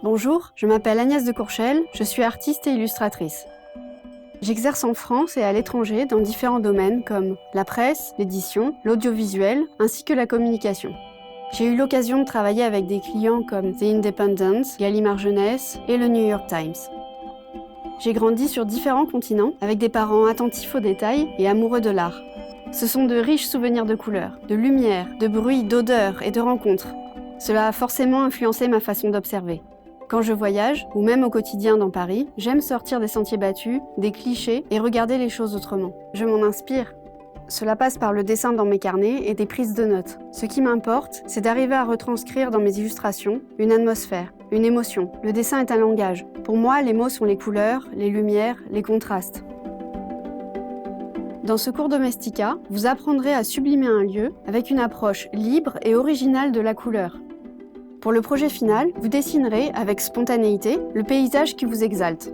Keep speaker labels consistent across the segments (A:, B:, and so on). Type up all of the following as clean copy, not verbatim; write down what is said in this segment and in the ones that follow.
A: Bonjour, je m'appelle Agnès de Courchel, je suis artiste et illustratrice. J'exerce en France et à l'étranger dans différents domaines comme la presse, l'édition, l'audiovisuel ainsi que la communication. J'ai eu l'occasion de travailler avec des clients comme The Independent, Gallimard Jeunesse et le New York Times. J'ai grandi sur différents continents avec des parents attentifs aux détails et amoureux de l'art. Ce sont de riches souvenirs de couleurs, de lumière, de bruit, d'odeurs et de rencontres. Cela a forcément influencé ma façon d'observer. Quand je voyage, ou même au quotidien dans Paris, j'aime sortir des sentiers battus, des clichés et regarder les choses autrement. Je m'en inspire. Cela passe par le dessin dans mes carnets et des prises de notes. Ce qui m'importe, c'est d'arriver à retranscrire dans mes illustrations une atmosphère, une émotion. Le dessin est un langage. Pour moi, les mots sont les couleurs, les lumières, les contrastes. Dans ce cours Domestika, vous apprendrez à sublimer un lieu avec une approche libre et originale de la couleur. Pour le projet final, vous dessinerez avec spontanéité le paysage qui vous exalte.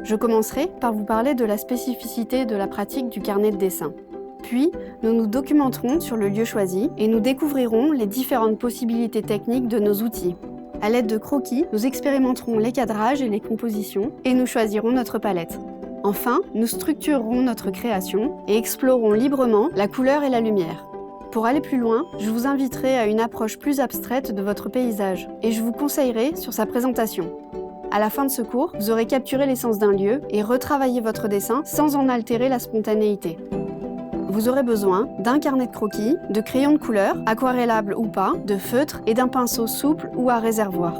A: Je commencerai par vous parler de la spécificité de la pratique du carnet de dessin. Puis, nous nous documenterons sur le lieu choisi et nous découvrirons les différentes possibilités techniques de nos outils. À l'aide de croquis, nous expérimenterons les cadrages et les compositions et nous choisirons notre palette. Enfin, nous structurerons notre création et explorerons librement la couleur et la lumière. Pour aller plus loin, je vous inviterai à une approche plus abstraite de votre paysage et je vous conseillerai sur sa présentation. À la fin de ce cours, vous aurez capturé l'essence d'un lieu et retravaillé votre dessin sans en altérer la spontanéité. Vous aurez besoin d'un carnet de croquis, de crayons de couleur, aquarellables ou pas, de feutre et d'un pinceau souple ou à réservoir.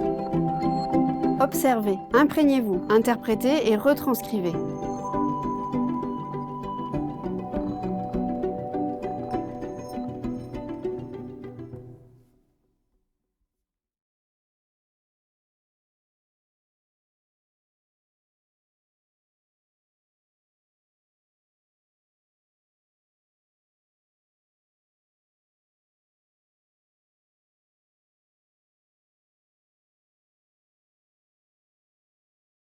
A: Observez, imprégnez-vous, interprétez et retranscrivez.